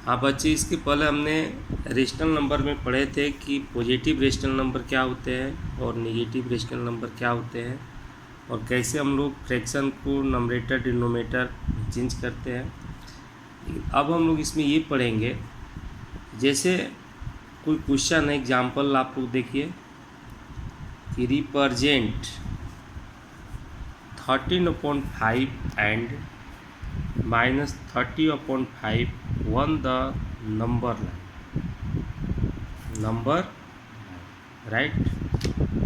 हाँ बच्चे, इसके पहले हमने रेशनल नंबर में पढ़े थे कि पॉजिटिव रेशनल नंबर क्या होते हैं और नेगेटिव रेशनल नंबर क्या होते हैं, और कैसे हम लोग फ्रैक्शन को नंबरेटर डिनोमिनेटर चेंज करते हैं। अब हम लोग इसमें ये पढ़ेंगे, जैसे कोई क्वेश्चन है, एग्जांपल आप लोग देखिए कि represent 13/5 and -30/5 one the number right.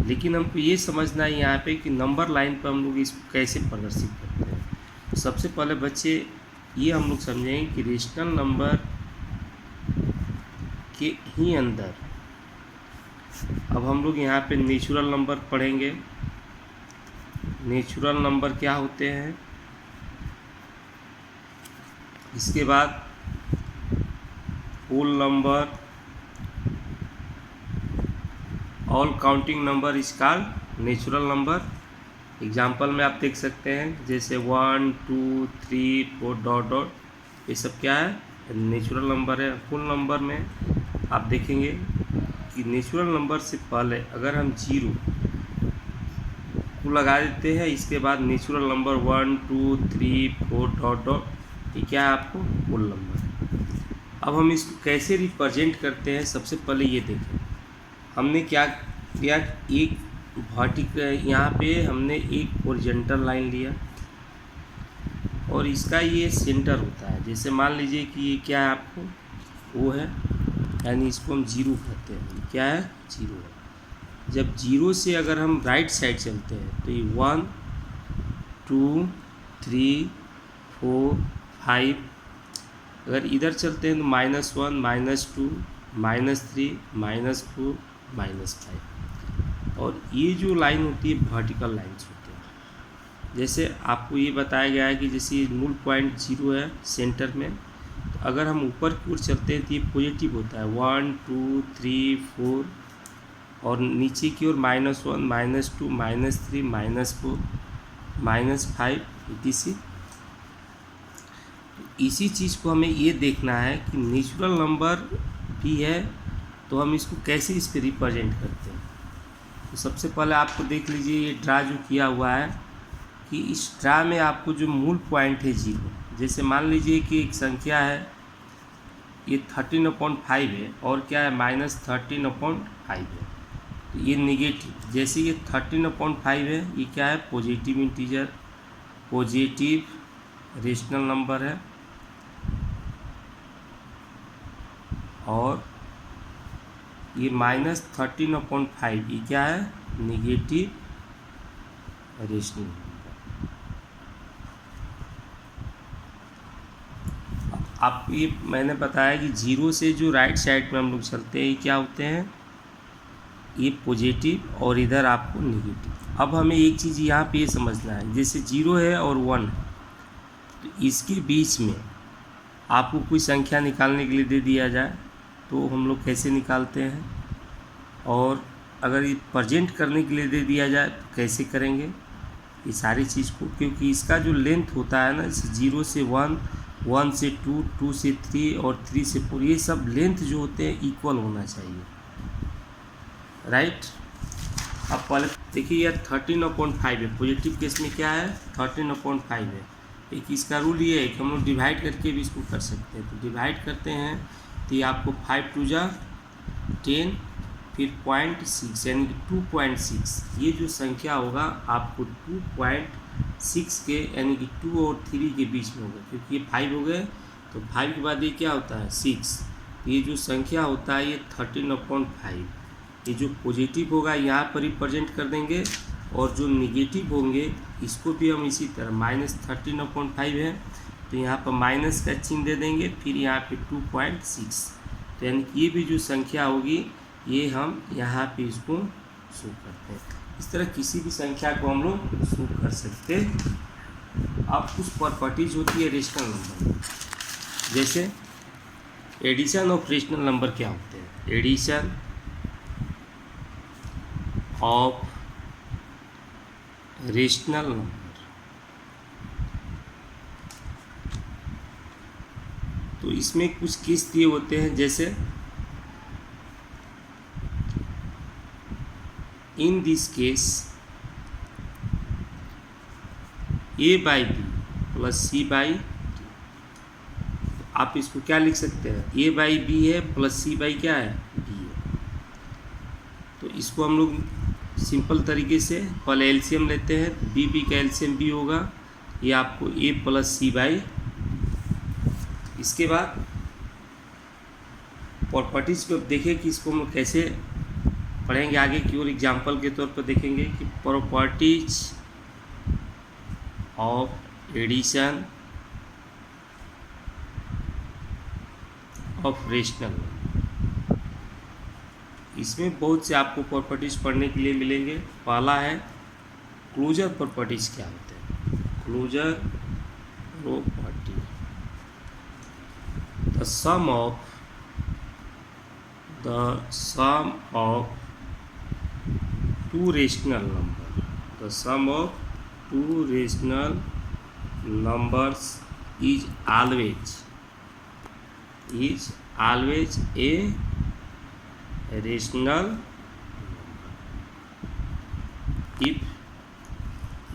लेकिन हमको ये समझना है यहाँ पे कि नंबर लाइन पर हम लोग इसको कैसे प्रदर्शित करते हैं। तो सबसे पहले बच्चे ये हम लोग समझेंगे कि रेशनल नंबर के ही अंदर अब हम लोग यहाँ पे नेचुरल नंबर पढ़ेंगे। नेचुरल नंबर क्या होते हैं, इसके बाद whole number, all counting number is called natural number. Example में आप देख सकते हैं जैसे 1 2 3 4 डॉट डॉट, ये सब क्या है, नेचुरल नंबर है। फुल नंबर में आप देखेंगे कि नेचुरल नंबर से पहले अगर हम जीरो को लगा देते हैं, इसके बाद नेचुरल नंबर 1 2 3 4 डॉट डॉट, ये क्या है आपको फुल नंबर है। अब हम इसको कैसे रिप्रेजेंट करते हैं, सबसे पहले ये देखें। हमने क्या किया, एक वर्टिकल यहाँ पे हमने एक हॉरिजॉन्टल लाइन लिया और इसका ये सेंटर होता है। जैसे मान लीजिए कि ये क्या है आपको, वो है, यानी इसको हम जीरो कहते हैं। क्या है, जीरो है। जब जीरो से अगर हम राइट साइड चलते हैं तो ये 1 2 3 4 5, अगर इधर चलते हैं तो -1 -2 -3 -4 -5। और ये जो लाइन होती है वर्टिकल लाइन्स होती है। जैसे आपको ये बताया गया है कि जैसे मूल पॉइंट जीरो है सेंटर में, तो अगर हम ऊपर की ओर चलते हैं तो ये पॉजिटिव होता है 1 2 3 4, और नीचे की ओर -1 -2 -3 -4 -5 etc। इसी चीज़ को हमें ये देखना है कि नेचुरल नंबर भी है तो हम इसको कैसे इस पर रिप्रेजेंट करते हैं। तो सबसे पहले आपको देख लीजिए ये ड्रा जो किया हुआ है, कि इस ड्रा में आपको जो मूल पॉइंट है जीरो, जैसे मान लीजिए कि एक संख्या है ये 13/5 है और क्या है -13/5 है, तो ये निगेटिव। जैसे ये 13/5 है, ये क्या है, positive integer, positive rational number है। और ये -13/5 ये क्या है, निगेटिव रेशनल नंबर। आप ये मैंने बताया कि जीरो से जो राइट साइड में हम लोग चलते हैं ये क्या होते हैं, ये पॉजिटिव और इधर आपको निगेटिव। अब हमें एक चीज़ यहाँ पे ये समझना है, जैसे जीरो है और 1 है, तो इसके बीच में आपको कोई संख्या निकालने के लिए दे दिया जाए तो हम लोग कैसे निकालते हैं, और अगर ये प्रेजेंट करने के लिए दे दिया जाए तो कैसे करेंगे, ये सारी चीज़ को। क्योंकि इसका जो लेंथ होता है ना, जैसे 0 से 1 1 से 2 2 से 3 और 3 से 4, ये सब लेंथ जो होते हैं इक्वल होना चाहिए, राइट। अब पहले देखिए यह 13/5 है, पॉजिटिव केस में क्या है 13/5 है। एक इसका रूल ये है कि हम लोग डिवाइड करके भी इसको कर सकते हैं। तो डिवाइड करते हैं तो ये आपको 5 2 जा 10, फिर 0.6 यानी कि 2.6, ये जो संख्या होगा आपको 2.6 के यानी कि 2 और 3 के बीच में होगा, क्योंकि ये 5 हो गए तो 5 के बाद ये क्या होता है 6। तो ये जो संख्या होता है ये 13/5, ये जो पॉजिटिव होगा यहाँ पर रिप्रेजेंट कर देंगे, और जो निगेटिव होंगे इसको भी हम इसी तरह -13/5 है तो यहाँ पर माइनस का चिन्ह दे देंगे, फिर यहाँ पे 2.6। तो यानी कि ये भी जो संख्या होगी ये हम यहाँ पे इसको शो करते हैं। इस तरह किसी भी संख्या को हम लोग शो कर सकते हैं। अब कुछ प्रॉपर्टीज होती है रेशनल नंबर, जैसे एडिशन ऑफ रेशनल नंबर क्या होते हैं, एडिशन ऑफ रेशनल नंबर तो इसमें कुछ केस दिए होते हैं, जैसे in this case A by B plus C by, आप इसको क्या लिख सकते हैं, ए बाई बी है प्लस सी बाई क्या है, बी है। तो इसको हम लोग सिंपल तरीके से पहले एलसीएम लेते हैं, बी का एलसीएम बी होगा, ये आपको ए प्लस सी बाई। इसके बाद प्रॉपर्टीज को देखें कि इसको हम लोग कैसे पढ़ेंगे आगे की ओर। एग्जाम्पल के तौर पर देखेंगे कि properties of addition of rational. इसमें बहुत से आपको प्रॉपर्टीज पढ़ने के लिए मिलेंगे। पहला है क्लोजर प्रॉपर्टीज क्या होते हैं, closure property, the sum of two rational number, the sum of two rational numbers is always a rational if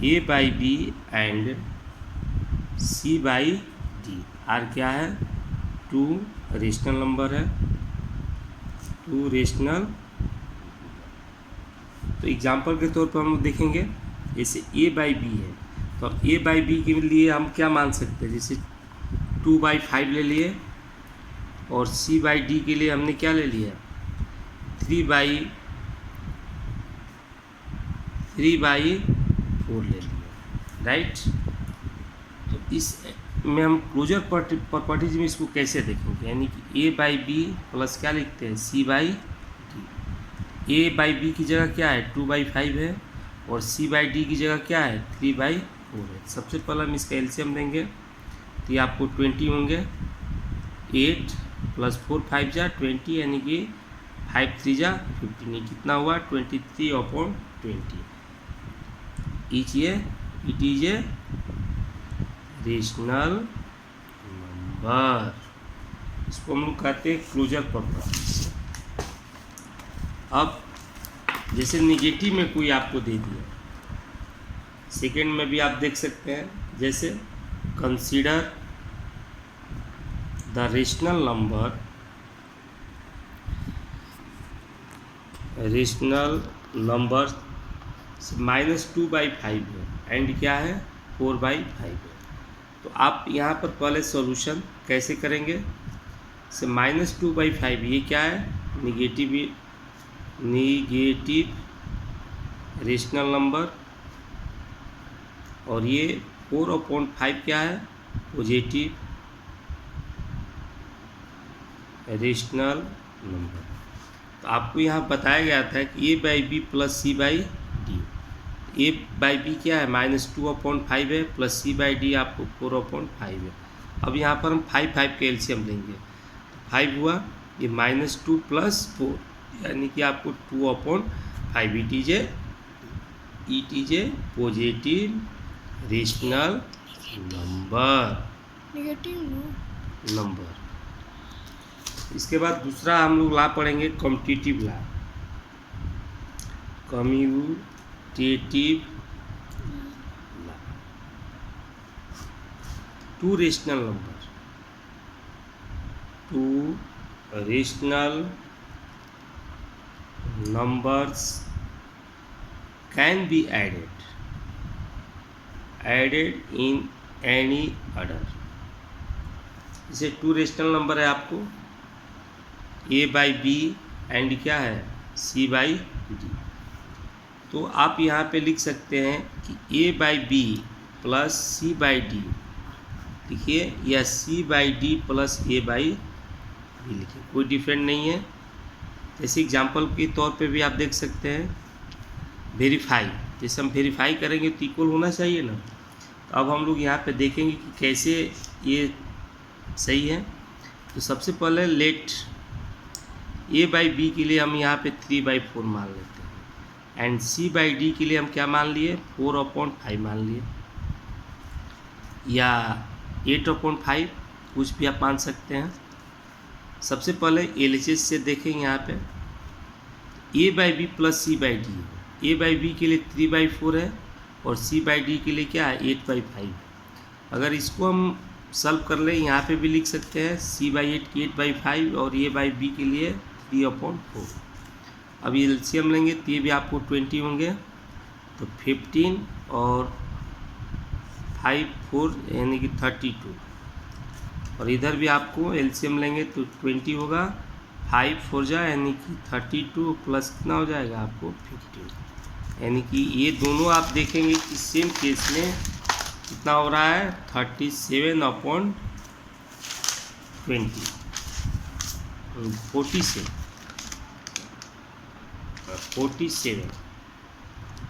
a by b and c by d are क्या है, टू रेशनल नंबर है, two rational. तो example के तौर पर हम लोग देखेंगे, जैसे a बाई बी है, तो a बाई बी के लिए हम क्या मान सकते हैं, जैसे 2/5 ले लिए, और c बाई डी के लिए हमने क्या ले लिया, 3/4 ले लिया, राइट। तो इस में हम क्लोजर प्रॉपर्टीज में इसको कैसे देखेंगे, यानी कि a बाई बी प्लस क्या लिखते हैं, c by D. a by B की जगह क्या है, 2/5 है, और c बाई डी की जगह क्या है, 3/4 है। सबसे पहले हम इसका एलसीएम देंगे, तो ये आपको 20 होंगे, 8 + 4 5 जा 20, यानी कि 5 3 जा 15, कितना हुआ 23/20। It is a rational number, इसको हम लोग कहते हैं क्लोजर प्रॉपर्टी। अब जैसे निगेटिव में कोई आपको दे दिया, सेकेंड में भी आप देख सकते हैं, जैसे कंसीडर द रेशनल नंबर -2/5 है एंड क्या है, 4/5 है। तो आप यहाँ पर पहले सॉल्यूशन कैसे करेंगे, से -2/5 ये क्या है, निगेटिव रेशनल नंबर, और ये 4/5 क्या है, पॉजिटिव रेशनल नंबर। तो आपको यहाँ बताया गया था कि a by B plus C by D, a by B क्या है, -2/5 है, प्लस सी बाई डी आपको 4/5 है। अब यहाँ पर हम 5 के एलसीएम लेंगे, तो 5 हुआ, ये -2 + 4, यानी कि आपको 2/5। It is a positive rational number. इसके बाद दूसरा हम लोग ला पढ़ेंगे commutative law, two rational numbers can be added in any order। जैसे 2 रेशनल नंबर है आपको, a बाई बी एंड क्या है, c बाई डी। तो आप यहाँ पे लिख सकते हैं कि a by B plus c by D लिखिए, या c by D plus a by B लिखिए, कोई डिफरेंट नहीं है। जैसे एग्जाम्पल के तौर पे भी आप देख सकते हैं, वेरीफाई, जैसे हम वेरीफाई करेंगे तो इक्वल होना चाहिए ना। तो अब हम लोग यहाँ पे देखेंगे कि कैसे ये सही है। तो सबसे पहले लेट a बाई बी के लिए हम यहाँ पे 3/4 मान लेते हैं, एंड c बाई डी के लिए हम क्या मान लिए, 4/5 मान लिए, या 8/5, कुछ भी आप मान सकते हैं। सबसे पहले LHS से देखेंगे यहाँ पे A/B प्लस C/D। A/B के लिए 3/4 है और C/D के लिए क्या है 8/5 है। अगर इसको हम सॉल्व कर लें यहाँ पे भी लिख सकते हैं C/8 की 8/5 और A/B के लिए 3/4। अब LCM लेंगे तो ये भी आपको 20 होंगे, तो 15 और 5 4 यानी कि 32। और इधर भी आपको LCM लेंगे तो 20 होगा, 5 4 जा यानी कि 32 प्लस कितना हो जाएगा आपको 15। यानी कि ये दोनों आप देखेंगे कि सेम केस में कितना हो रहा है 37/20 47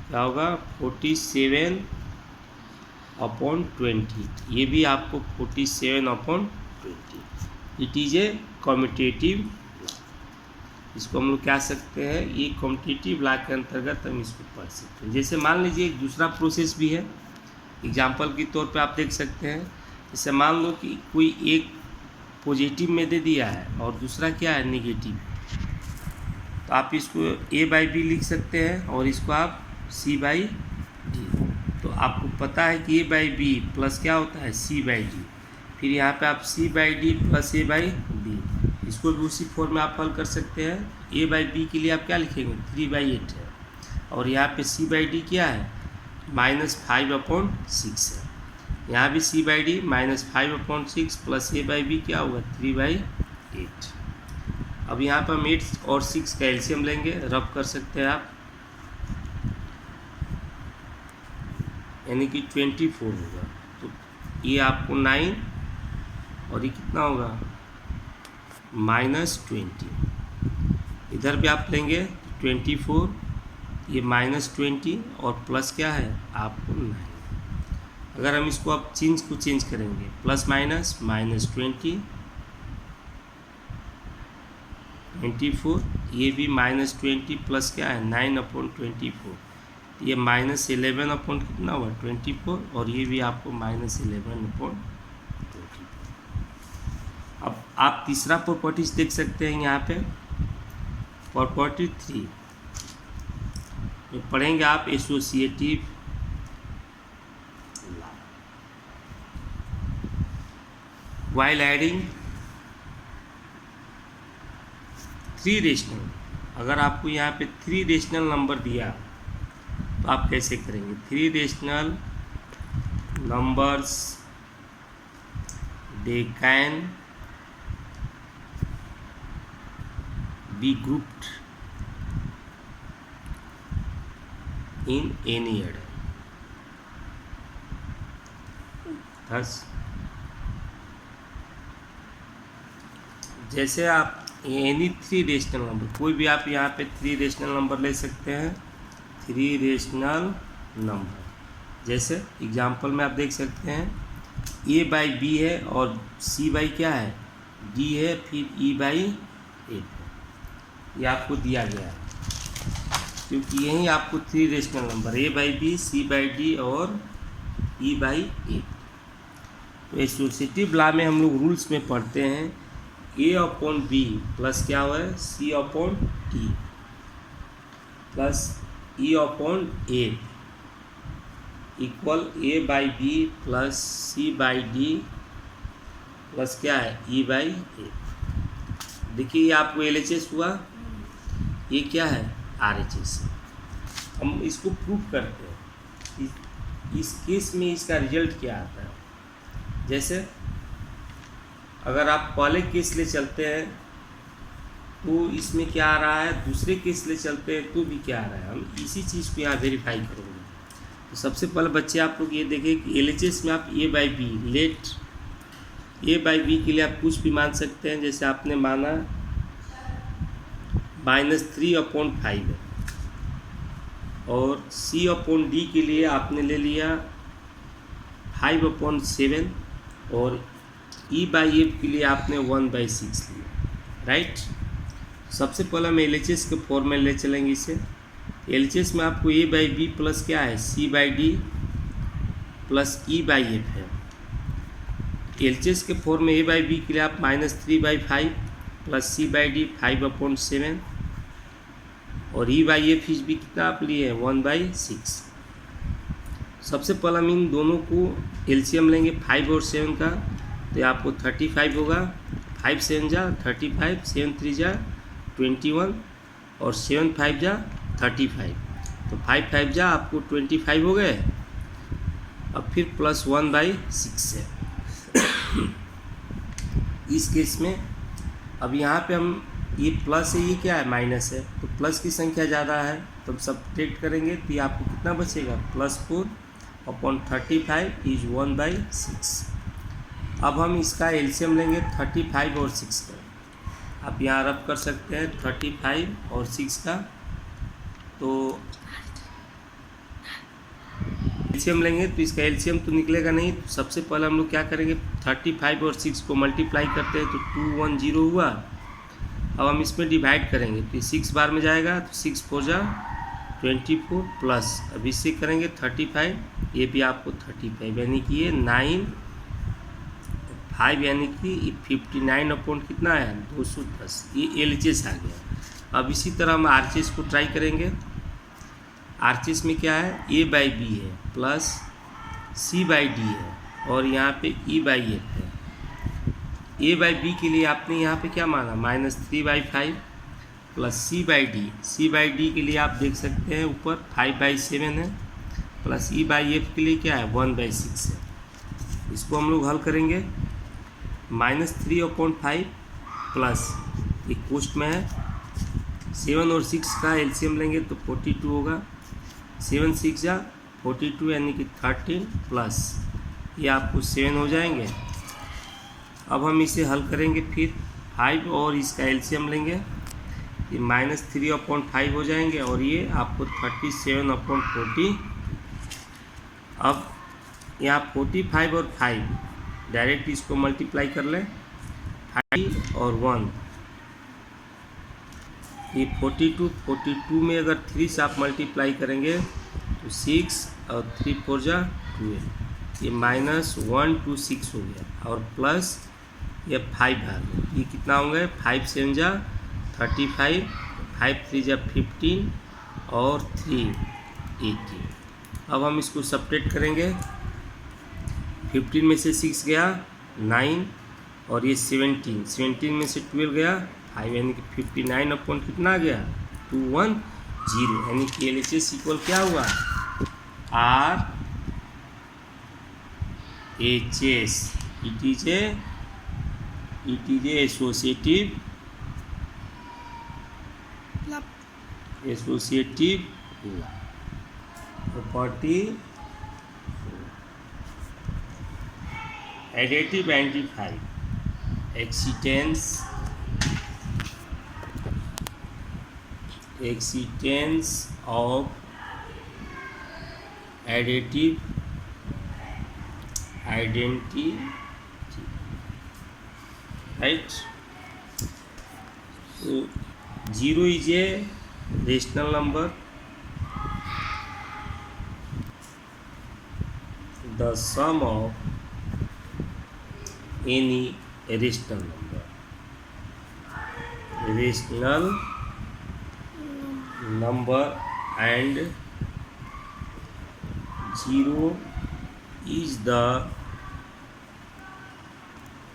क्या होगा 47/20। ये भी आपको 47/20। It is a commutative. इसको हम लोग कह सकते हैं ये कम्यूटेटिव लॉ के अंतर्गत हम इसको पढ़ सकते हैं। जैसे मान लीजिए एक दूसरा प्रोसेस भी है, एग्जाम्पल के तौर पे आप देख सकते हैं। जैसे मान लो कि कोई एक पॉजिटिव में दे दिया है और दूसरा क्या है नेगेटिव, तो आप इसको A/B लिख सकते हैं और इसको आप C/D। तो आपको पता है कि A/B प्लस क्या होता है C/D, फिर यहाँ पे आप C/D प्लस A/B, इसको भी उसी फॉर्म में आप हल कर सकते हैं। A/B के लिए आप क्या लिखेंगे 3/8 है और यहाँ पे C/D क्या है -5/6 है। यहाँ भी C/D -5/6 प्लस A/B क्या होगा 3/8। अब यहाँ पर हम 8 और 6 का LCM लेंगे, रब कर सकते हैं आप, यानी कि 24 होगा। तो ये आपको 9 और ये कितना होगा -20। इधर भी आप लेंगे 24, ये -20 और प्लस क्या है आपको 9। अगर हम इसको अब चेंज करेंगे प्लस माइनस -20 24, ये भी -20 प्लस क्या है 9/24, ये -11 कितना हुआ 24 और ये भी आपको -11/24। अब आप तीसरा प्रॉपर्टीज देख सकते हैं यहाँ पे, प्रॉपर्टी 3 पढ़ेंगे आप एसोसिएटिव। While adding 3 रेशनल, अगर आपको यहाँ पे 3 रेशनल नंबर दिया तो आप कैसे करेंगे। 3 rational numbers they can be grouped in any order। Thus जैसे आप एनी 3 रेशनल नंबर, कोई भी आप यहाँ पे 3 रेशनल नंबर ले सकते हैं। 3 रेशनल नंबर जैसे एग्जांपल में आप देख सकते हैं A/B है और C/ क्या है D है, फिर E/F है। ये आपको दिया गया है क्योंकि यही आपको 3 रेशनल नंबर A/B C/D और E/F। तो एसोसिएटिव लॉ में हम लोग रूल्स में पढ़ते हैं A/B प्लस क्या हुआ है C/D plus E/F equal A/B plus C/D plus क्या है E/F। देखिए ये आपको LHS हुआ, ये क्या है RHS। हम इसको प्रूव करते हैं इस केस में इसका रिजल्ट क्या आता है। जैसे अगर आप पहले केस ले चलते हैं तो इसमें क्या आ रहा है, दूसरे केस ले चलते हैं तो भी क्या आ रहा है, हम इसी चीज़ को यहाँ वेरीफाई करेंगे। तो सबसे पहले बच्चे आप लोग ये देखें कि LHS में आप A/B लेट A/B के लिए आप कुछ भी मान सकते हैं। जैसे आपने माना -3/5 है और C/D के लिए आपने ले लिया 5/7 और E/F के लिए आपने 1/6 लिया, राइट। सबसे पहले हम LHS के फॉर्म में ले चलेंगे इसे। LHS में आपको A/B प्लस क्या है C/D प्लस E/F है। एलएचएस के फॉर्म में a/b के लिए आप -3/5 प्लस c/d 5/7 और e/f भी कितना आप लिए हैं 1/6। सबसे पहले हम इन दोनों को एलसीएम लेंगे 5 और 7 का, तो ये आपको 35 होगा। 5 7 जा 35, 7 3 जा 21 और 7 5 जा 35, तो 5 5 जा आपको 25 हो गए। अब फिर प्लस 1/6 है इस केस में। अब यहाँ पे हम ये प्लस है, ये क्या है माइनस है, तो प्लस की संख्या ज़्यादा है तो हम सब्ट्रैक्ट करेंगे तो ये आपको कितना बचेगा +4/35 इज 1/6। अब हम इसका एलसीएम लेंगे 35 और 6 का। आप यहाँ रब कर सकते हैं 35 और 6 का, तो एलसीएम लेंगे तो इसका एलसीएम तो निकलेगा नहीं। तो सबसे पहले हम लोग क्या करेंगे 35 और 6 को मल्टीप्लाई करते हैं तो 210 हुआ। अब हम इसमें डिवाइड करेंगे तो 6 बार में जाएगा तो 6 4 जा 24 प्लस अब इससे करेंगे 35, ये भी आपको 35 यानी कि ये 9 5 यानी कि 59 अपॉन कितना है 210, ये एलएचएस आ गया। अब इसी तरह हम आरएचएस को ट्राई करेंगे। आरएचएस में क्या है a/b है प्लस c/d है और यहाँ पे e/f है। a/b के लिए आपने यहाँ पे क्या माना -3/5 प्लस c/d के लिए आप देख सकते हैं ऊपर 5/7 है प्लस e/f के लिए क्या है 1/6 है। इसको हम लोग हल करेंगे -3/5 प्लस एक पोस्ट में है 7 और 6 का एलसीएम लेंगे तो 42 होगा। 7 6 जा 42 यानी कि 13 प्लस ये आपको 7 हो जाएंगे। अब हम इसे हल करेंगे फिर 5 और इसका एलसीएम लेंगे, ये -3/5 हो जाएंगे और ये आपको 37/40। अब यहाँ 45 और 5 डायरेक्ट इसको मल्टीप्लाई कर लें 5 और 1, ये 42 में अगर 3 से आप मल्टीप्लाई करेंगे तो 6 और 3 4 जा 12, ये -1 2 6 हो गया और प्लस ये 5 आ गया। ये कितना होंगे 5 7 जा 35, 5 3 जा 15 और 3 18। अब हम इसको सब्ट्रैक्ट करेंगे 15 में से 6 गया 9 और ये 17 में से 12 गया 5 यानी कि 59 अपॉन कितना आ गया 210 यानी कि एलएचएस इक्वल क्या हुआ RHS। It is a associative property additive identify existence of additive identity, right? So 0 is a rational number, the sum of any rational number and 0 is the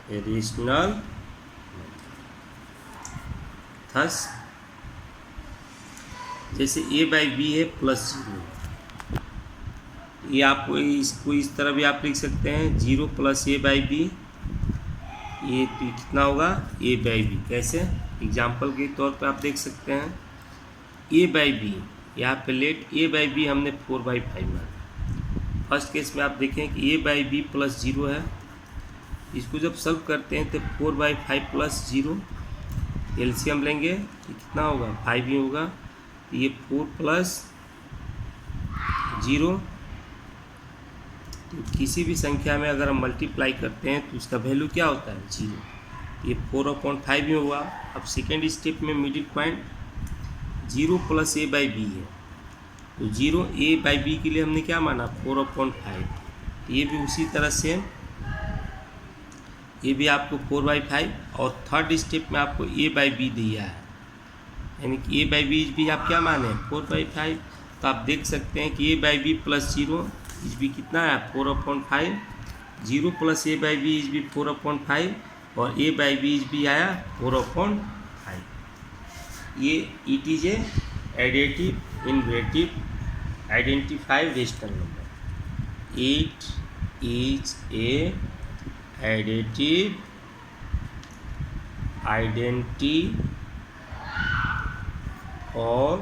rational number। thus जैसे a/b है +0, ये आपको इसको इस तरह भी आप लिख सकते हैं 0 + a/b, ये कितना होगा a/b। कैसे एग्जाम्पल के तौर पे आप देख सकते हैं a/b, यहाँ पे लेट a/b हमने 4/5 माना। फर्स्ट केस में आप देखें कि a/b +0 है, इसको जब सॉल्व करते हैं तो 4/5 + 0 एलसीएम लेंगे तो कितना होगा 5 ही होगा। तो ये 4 + 0, तो किसी भी संख्या में अगर हम मल्टीप्लाई करते हैं तो उसका वैल्यू क्या होता है 0। ये 4/5 ही हुआ। अब सेकेंड स्टेप में मिडिल पॉइंट 0 + a/b है, तो 0 a/b के लिए हमने क्या माना 4/5, ये भी उसी तरह से ये भी आपको 4/5 और थर्ड स्टेप में आपको a बाई बी दिया है, यानी कि a बाई बी भी आप क्या माने 4/5। तो आप देख सकते हैं कि a by B plus 0 is भी कितना है 4/5, 0 plus a by B is भी 4/5 और a बाई बी इज भी आया 4/5। ये it is a additive inventive identify rational number. It is a additive identity और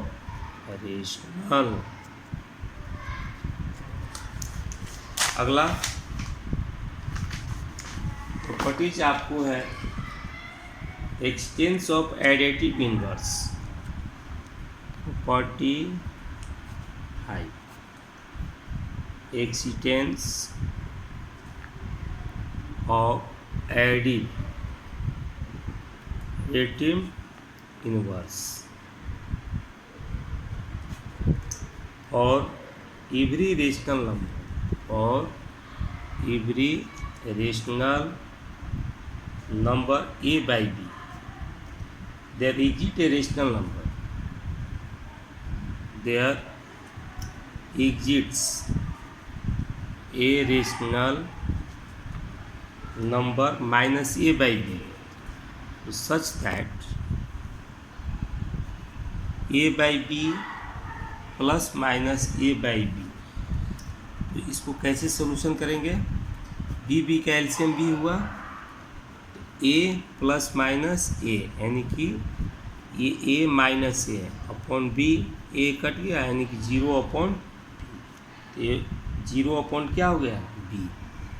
रेशनल। अगला प्रॉपर्टीज आपको है existence of additive inverse. Property हाई एक्सटेंस ऑफ एडिटिव इनवर्स और एवरी रेशनल नंबर और every rational number a by b, there exists a rational number, there exists a rational number minus a by b such that a by b plus minus a by B. तो इसको कैसे solution करेंगे, b का LCM b हुआ a plus minus a, यानी कि ये a minus a upon b, a cut गया यानी कि 0/2, ये 0/ क्या हो गया b,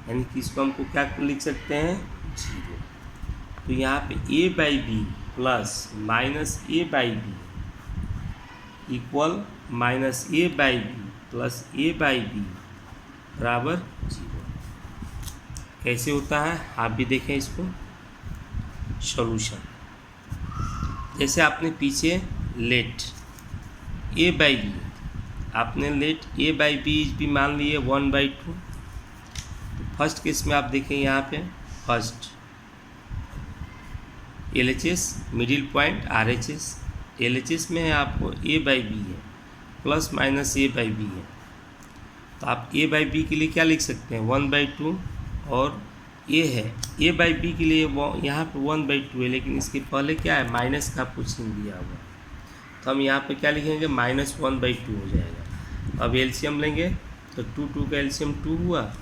यानी कि इसको हमको क्या लिख सकते हैं 0। तो यहाँ पे a by B plus minus a by B equal minus a by B plus a by B बराबर 0। कैसे होता है आप भी देखें इसको सॉल्यूशन। जैसे आपने पीछे लेट a बाई बी, आपने let a by B is भी मान लिए 1/2। तो फर्स्ट केस में आप देखें यहाँ पे first LHS middle point RHS, LHS में है आपको a बाई बी है plus minus a by B है। तो आप a बाई बी के लिए क्या लिख सकते हैं 1/2 और a है a बाई बी के लिए यहाँ पे 1/2 है, लेकिन इसके पहले क्या है माइनस का आपको चिन्ह दिया हुआ। तो हम यहाँ पे क्या लिखेंगे -1/2 हो जाएगा। अब एलसीएम लेंगे तो 2 का एलसीएम 2 हुआ।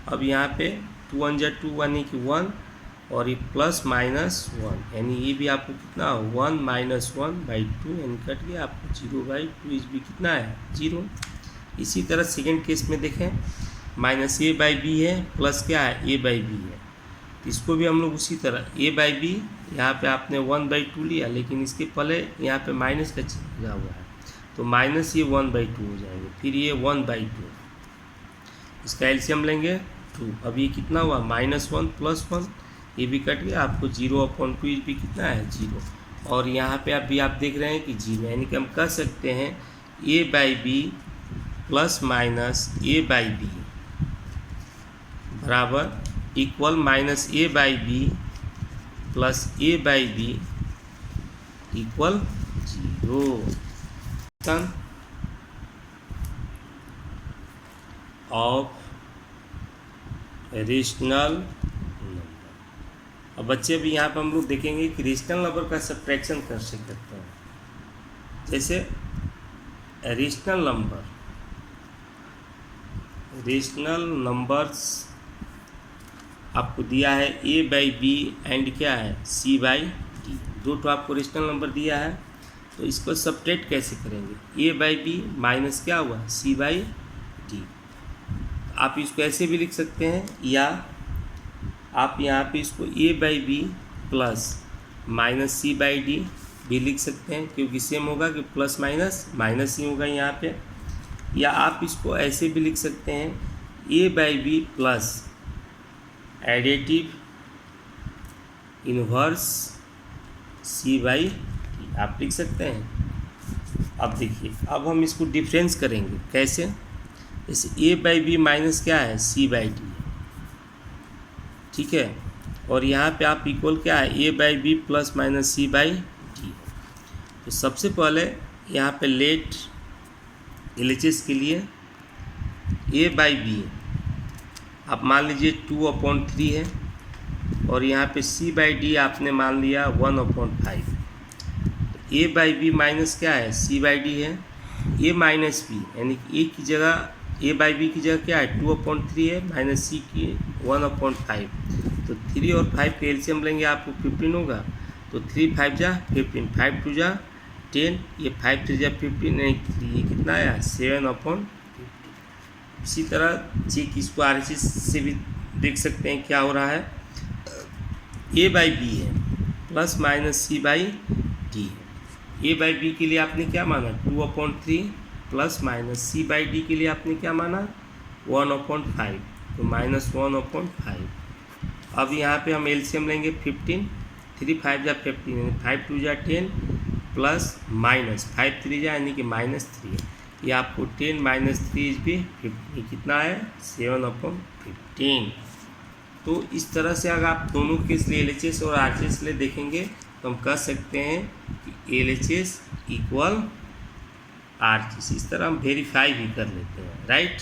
अब यहाँ पे 2 1 जा 2 यानी कि 1 और ये प्लस माइनस 1, यानी ये भी आपको कितना 1 माइनस 1/2 यानी कट गया आपको 0/2 इस भी कितना है 0। इसी तरह सेकेंड केस में देखें माइनस a बाई बी है प्लस क्या है a बाई बी है। तो इसको भी हम लोग उसी तरह a बाई बी, यहाँ पे आपने 1/2 लिया लेकिन इसके पहले यहाँ पे माइनस का चिन्ह लगा हुआ है, तो माइनस ये 1/2 हो जाएंगे, फिर ये 1/2, इसका एलसीएम लेंगे 2। अब ये कितना हुआ -1 प्लस 1, ये भी कट गया आपको 0/2 भी कितना है 0। और यहाँ पे अभी आप देख रहे हैं कि 0, यानी कि हम कह सकते हैं a by B plus minus a by B बराबर equal minus a by B plus a by B equal 0 of rational. अब बच्चे भी यहाँ पर हम लोग देखेंगे कि रेशनल नंबर का सब्ट्रैक्शन कैसे करते हैं। जैसे रेशनल नंबर्स आपको दिया है a बाई बी एंड क्या है c बाई डी, दो तो आपको रेशनल नंबर दिया है। तो इसको सब्ट्रैक्ट कैसे करेंगे, a बाई बी माइनस क्या हुआ c बाई डी। आप इसको ऐसे भी लिख सकते हैं या आप यहाँ पे इसको a by B plus minus c by D भी लिख सकते हैं, क्योंकि सेम होगा कि प्लस माइनस माइनस ही होगा यहाँ पे। या आप इसको ऐसे भी लिख सकते हैं a by B plus additive inverse c by D आप लिख सकते हैं। अब देखिए अब हम इसको डिफरेंस करेंगे कैसे, जैसे a बाई बी माइनस क्या है c बाई डी, ठीक है। और यहाँ पे आप इक्वल क्या है A by B plus minus C by D. तो सबसे पहले यहाँ पे लेट LHS के लिए ए बाई बी आप मान लीजिए 2/3 है और यहाँ पे सी बाई डी आपने मान लिया 1/5। ए बाई बी माइनस क्या है सी बाई डी है, ए माइनस बी यानी कि ए की जगह ए बाई बी की जगह क्या है 2/3 है माइनस सी की 1/5। तो 3 और 5 के एलसीएम लेंगे आपको 15 होगा। तो 3 5 जा 15, 5 2 जा 10, ये 5 3 जा 15, ये कितना आया 7/50। इसी तरह चेक इसको RHS से भी देख सकते हैं क्या हो रहा है। ए बाई बी है plus minus C by D है। ए बाई बी के लिए आपने क्या माना 2/3 plus minus C by D के लिए आपने क्या माना 1/5, तो -1/5। अब यहाँ पे हम एलसीएम लेंगे 15, 3 5 जा 15 यानी 5 2 जा 10 प्लस माइनस 5 3 जा यानी कि -3 है। ये आपको 10 - 3 भी 15, कितना है 7/15। तो इस तरह से अगर आप दोनों केस लिए LHS और RHS ले देखेंगे तो हम कह सकते हैं कि LHS इक्वल RHS। इस तरह हम वेरीफाई भी कर लेते हैं, राइट।